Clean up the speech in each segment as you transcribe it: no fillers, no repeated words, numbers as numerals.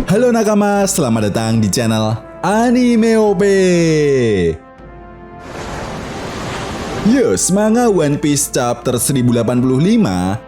Halo nakama, selamat datang di channel Anime OP. Yes, manga One Piece chapter 1085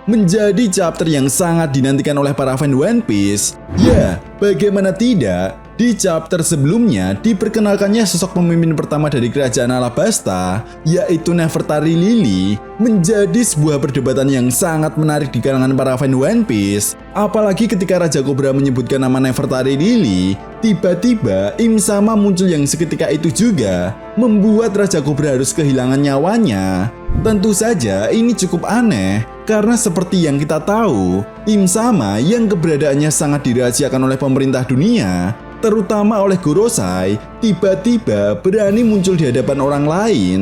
menjadi chapter yang sangat dinantikan oleh para fan One Piece. Ya, bagaimana tidak? Di chapter sebelumnya diperkenalkannya sosok pemimpin pertama dari kerajaan Alabasta, yaitu Nefertari Lily, menjadi sebuah perdebatan yang sangat menarik di kalangan para fan One Piece. Apalagi ketika Raja Cobra menyebutkan nama Nefertari Lily, tiba-tiba Im Sama muncul yang seketika itu juga, membuat Raja Cobra harus kehilangan nyawanya. Tentu saja ini cukup aneh, karena seperti yang kita tahu, Im Sama yang keberadaannya sangat dirahasiakan oleh pemerintah dunia, terutama oleh Gorosei, tiba-tiba berani muncul di hadapan orang lain.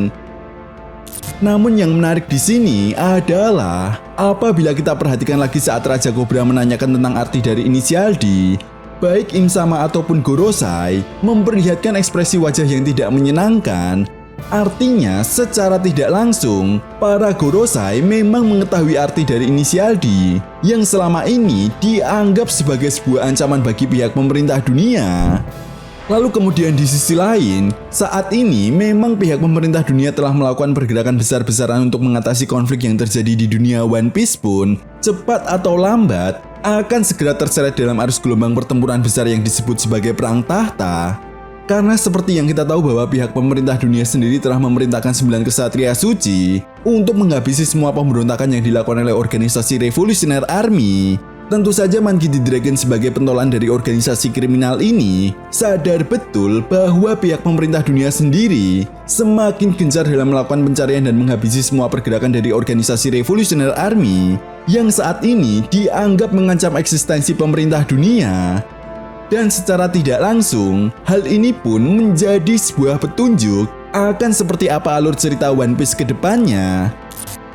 Namun yang menarik di sini adalah apabila kita perhatikan lagi saat Raja Cobra menanyakan tentang arti dari inisial D, baik Im Sama ataupun Gorosei memperlihatkan ekspresi wajah yang tidak menyenangkan. Artinya, secara tidak langsung, para Gorosei memang mengetahui arti dari inisial D yang selama ini dianggap sebagai sebuah ancaman bagi pihak pemerintah dunia. Lalu kemudian di sisi lain, saat ini memang pihak pemerintah dunia telah melakukan pergerakan besar-besaran untuk mengatasi konflik yang terjadi di dunia One Piece pun, cepat atau lambat, akan segera terseret dalam arus gelombang pertempuran besar yang disebut sebagai Perang Tahta. Karena seperti yang kita tahu bahwa pihak pemerintah dunia sendiri telah memerintahkan 9 kesatria suci untuk menghabisi semua pemberontakan yang dilakukan oleh organisasi Revolutionary Army. Tentu saja Monkey D. Dragon sebagai pentolan dari organisasi kriminal ini sadar betul bahwa pihak pemerintah dunia sendiri semakin gencar dalam melakukan pencarian dan menghabisi semua pergerakan dari organisasi Revolutionary Army yang saat ini dianggap mengancam eksistensi pemerintah dunia. Dan secara tidak langsung, hal ini pun menjadi sebuah petunjuk akan seperti apa alur cerita One Piece ke depannya.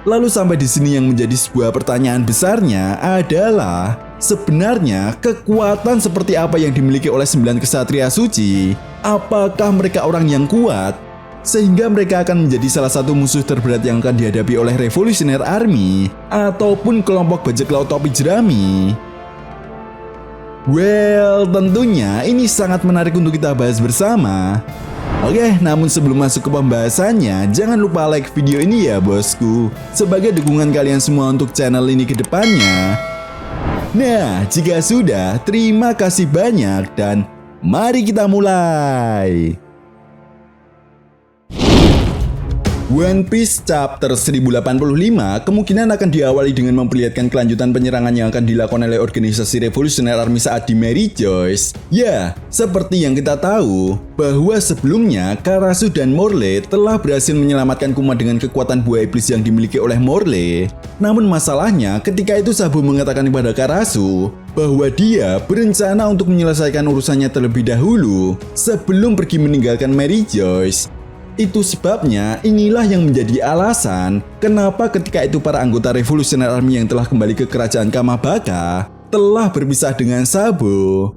Lalu sampai di sini yang menjadi sebuah pertanyaan besarnya adalah, sebenarnya kekuatan seperti apa yang dimiliki oleh 9 kesatria suci? Apakah mereka orang yang kuat? Sehingga mereka akan menjadi salah satu musuh terberat yang akan dihadapi oleh Revolutionary Army ataupun kelompok bajak laut topi jerami? Well, tentunya ini sangat menarik untuk kita bahas bersama. Oke, namun sebelum masuk ke pembahasannya, jangan lupa like video ini ya bosku, sebagai dukungan kalian semua untuk channel ini ke depannya. Nah, jika sudah, terima kasih banyak dan mari kita mulai. One Piece chapter 1085 kemungkinan akan diawali dengan memperlihatkan kelanjutan penyerangan yang akan dilakukan oleh organisasi Revolutionary Army saat di Mary Joyce. Ya, seperti yang kita tahu, bahwa sebelumnya Karasu dan Morley telah berhasil menyelamatkan Kuma dengan kekuatan buah iblis yang dimiliki oleh Morley. Namun masalahnya, ketika itu Sabo mengatakan kepada Karasu bahwa dia berencana untuk menyelesaikan urusannya terlebih dahulu sebelum pergi meninggalkan Mary Joyce. Itu sebabnya inilah yang menjadi alasan kenapa ketika itu para anggota Revolutionary Army yang telah kembali ke kerajaan Kamabaka telah berpisah dengan Sabo.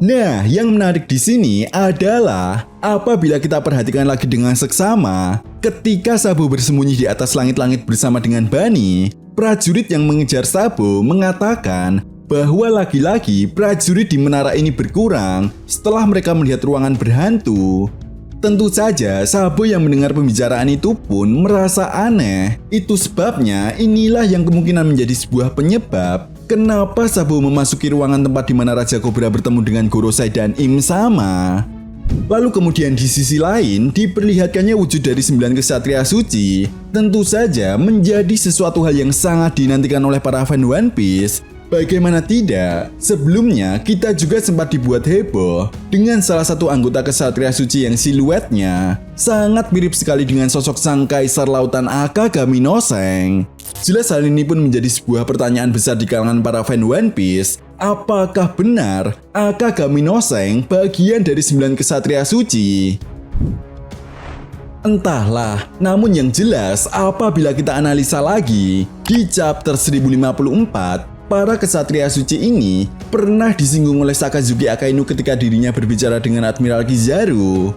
Nah, yang menarik di sini adalah apabila kita perhatikan lagi dengan seksama, ketika Sabo bersembunyi di atas langit-langit bersama dengan Bani, prajurit yang mengejar Sabo mengatakan bahwa lagi-lagi prajurit di menara ini berkurang setelah mereka melihat ruangan berhantu. Tentu saja, Sabo yang mendengar pembicaraan itu pun merasa aneh. Itu sebabnya inilah yang kemungkinan menjadi sebuah penyebab kenapa Sabo memasuki ruangan tempat di mana Raja Cobra bertemu dengan Gorosei dan Im Sama. Lalu kemudian di sisi lain, diperlihatkannya wujud dari 9 kesatria suci. Tentu saja menjadi sesuatu hal yang sangat dinantikan oleh para fan One Piece. Bagaimana tidak, sebelumnya kita juga sempat dibuat heboh dengan salah satu anggota kesatria suci yang siluetnya sangat mirip sekali dengan sosok sang kaisar lautan Akagami no Sen. Jelas hal ini pun menjadi sebuah pertanyaan besar di kalangan para fan One Piece. Apakah benar Akagami no Sen bagian dari 9 kesatria suci? Entahlah, namun yang jelas apabila kita analisa lagi, di chapter 1054, para kesatria suci ini pernah disinggung oleh Sakazuki Akainu ketika dirinya berbicara dengan Admiral Kizaru.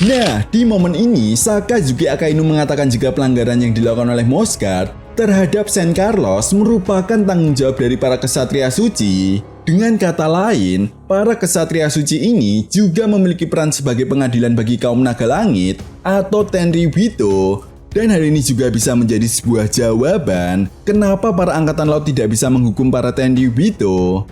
Nah, di momen ini Sakazuki Akainu mengatakan jika pelanggaran yang dilakukan oleh Mosgard terhadap Saint Carlos merupakan tanggung jawab dari para kesatria suci. Dengan kata lain, para kesatria suci ini juga memiliki peran sebagai pengadilan bagi kaum naga langit atau Tenryubito. Dan hal ini juga bisa menjadi sebuah jawaban kenapa para angkatan laut tidak bisa menghukum para Tenryubito.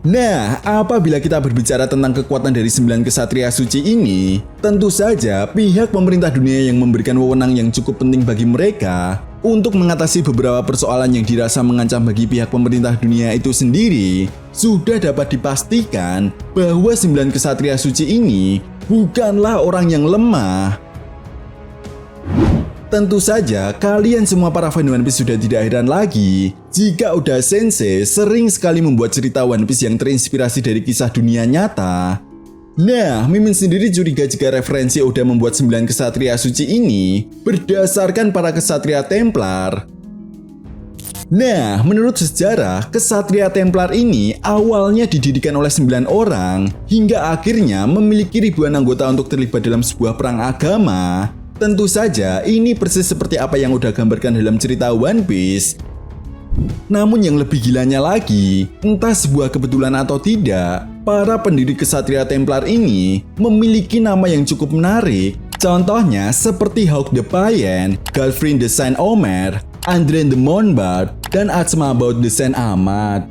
Nah, apabila kita berbicara tentang kekuatan dari 9 kesatria suci ini, tentu saja pihak pemerintah dunia yang memberikan wewenang yang cukup penting bagi mereka untuk mengatasi beberapa persoalan yang dirasa mengancam bagi pihak pemerintah dunia itu sendiri, sudah dapat dipastikan bahwa 9 kesatria suci ini bukanlah orang yang lemah. Tentu saja, kalian semua para fan One Piece sudah tidak heran lagi jika Oda Sensei sering sekali membuat cerita One Piece yang terinspirasi dari kisah dunia nyata. Nah, Mimin sendiri curiga jika referensi Oda membuat 9 kesatria suci ini berdasarkan para kesatria Templar. Nah, menurut sejarah, kesatria Templar ini awalnya didirikan oleh 9 orang hingga akhirnya memiliki ribuan anggota untuk terlibat dalam sebuah perang agama. Tentu saja, ini persis seperti apa yang udah gambarkan dalam cerita One Piece. Namun yang lebih gilanya lagi, entah sebuah kebetulan atau tidak, para pendiri kesatria Templar ini memiliki nama yang cukup menarik. Contohnya seperti Hawk the Payen, Galfrin the Saint Omer, Andren the Monbard, dan Atsma About the Saint Ahmad.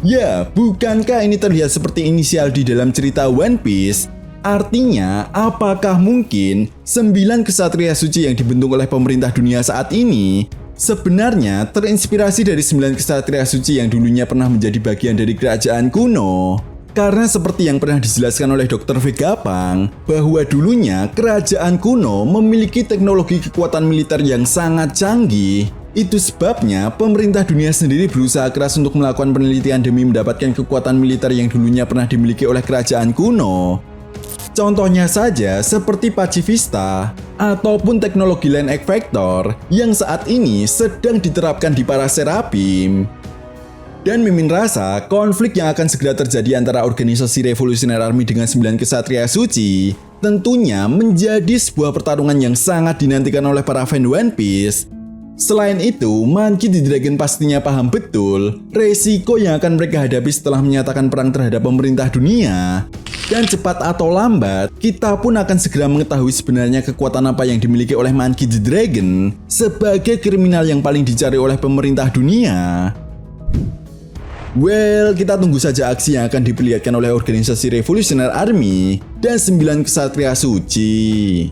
Ya, bukankah ini terlihat seperti inisial di dalam cerita One Piece? Artinya, apakah mungkin 9 kesatria suci yang dibentuk oleh pemerintah dunia saat ini sebenarnya terinspirasi dari 9 kesatria suci yang dulunya pernah menjadi bagian dari kerajaan kuno? Karena seperti yang pernah dijelaskan oleh Dr. Vegapunk, bahwa dulunya kerajaan kuno memiliki teknologi kekuatan militer yang sangat canggih. Itu sebabnya pemerintah dunia sendiri berusaha keras untuk melakukan penelitian demi mendapatkan kekuatan militer yang dulunya pernah dimiliki oleh kerajaan kuno. Contohnya saja seperti Pacifista ataupun teknologi Land Effector yang saat ini sedang diterapkan di para Seraphim. Dan Mimin rasa konflik yang akan segera terjadi antara organisasi Revolutionary Army dengan 9 kesatria suci tentunya menjadi sebuah pertarungan yang sangat dinantikan oleh para fan One Piece. Selain itu, Monkey D. Dragon pastinya paham betul resiko yang akan mereka hadapi setelah menyatakan perang terhadap pemerintah dunia. Dan cepat atau lambat, kita pun akan segera mengetahui sebenarnya kekuatan apa yang dimiliki oleh Monkey D. Dragon sebagai kriminal yang paling dicari oleh pemerintah dunia. Well, kita tunggu saja aksi yang akan diperlihatkan oleh organisasi Revolutionary Army dan 9 kesatria suci.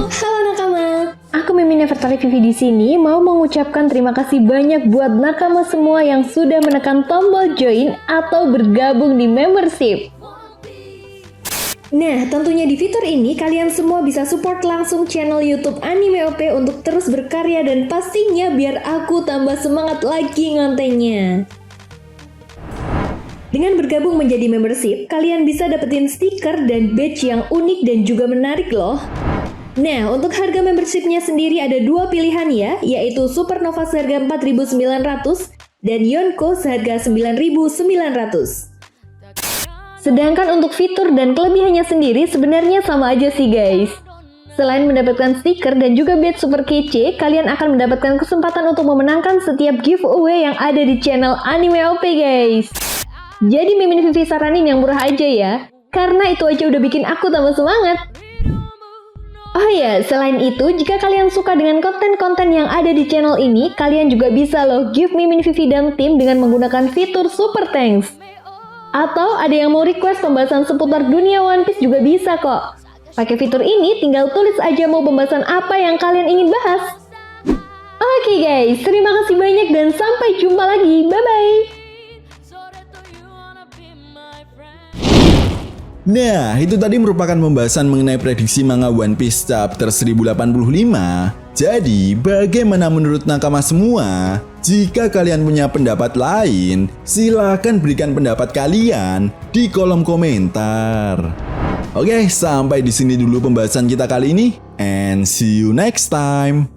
Halo nakama, aku Mimin Nevertari Vivi di sini mau mengucapkan terima kasih banyak buat nakama semua yang sudah menekan tombol join atau bergabung di membership. Nah, tentunya di fitur ini kalian semua bisa support langsung channel YouTube Anime OP untuk terus berkarya dan pastinya biar aku tambah semangat lagi ngontennya. Dengan bergabung menjadi membership, kalian bisa dapetin stiker dan badge yang unik dan juga menarik loh. Nah, untuk harga membershipnya sendiri ada 2 pilihan ya, yaitu Supernova seharga 4.900 dan Yonko seharga 9.900. Sedangkan untuk fitur dan kelebihannya sendiri sebenarnya sama aja sih guys. Selain mendapatkan stiker dan juga badge super kece, kalian akan mendapatkan kesempatan untuk memenangkan setiap giveaway yang ada di channel Anime OP guys. Jadi Mimin Vivi saranin yang murah aja ya, karena itu aja udah bikin aku tambah semangat. Oh ya, selain itu, jika kalian suka dengan konten-konten yang ada di channel ini, kalian juga bisa loh give Mimin Vivi dan tim dengan menggunakan fitur Super Thanks. Atau ada yang mau request pembahasan seputar dunia One Piece juga bisa kok. Pakai fitur ini, tinggal tulis aja mau pembahasan apa yang kalian ingin bahas. Oke guys, terima kasih banyak dan sampai jumpa lagi. Bye-bye. Nah, itu tadi merupakan pembahasan mengenai prediksi manga One Piece chapter 1085. Jadi, bagaimana menurut nakama semua? Jika kalian punya pendapat lain, silahkan berikan pendapat kalian di kolom komentar. Oke, sampai di sini dulu pembahasan kita kali ini, and see you next time.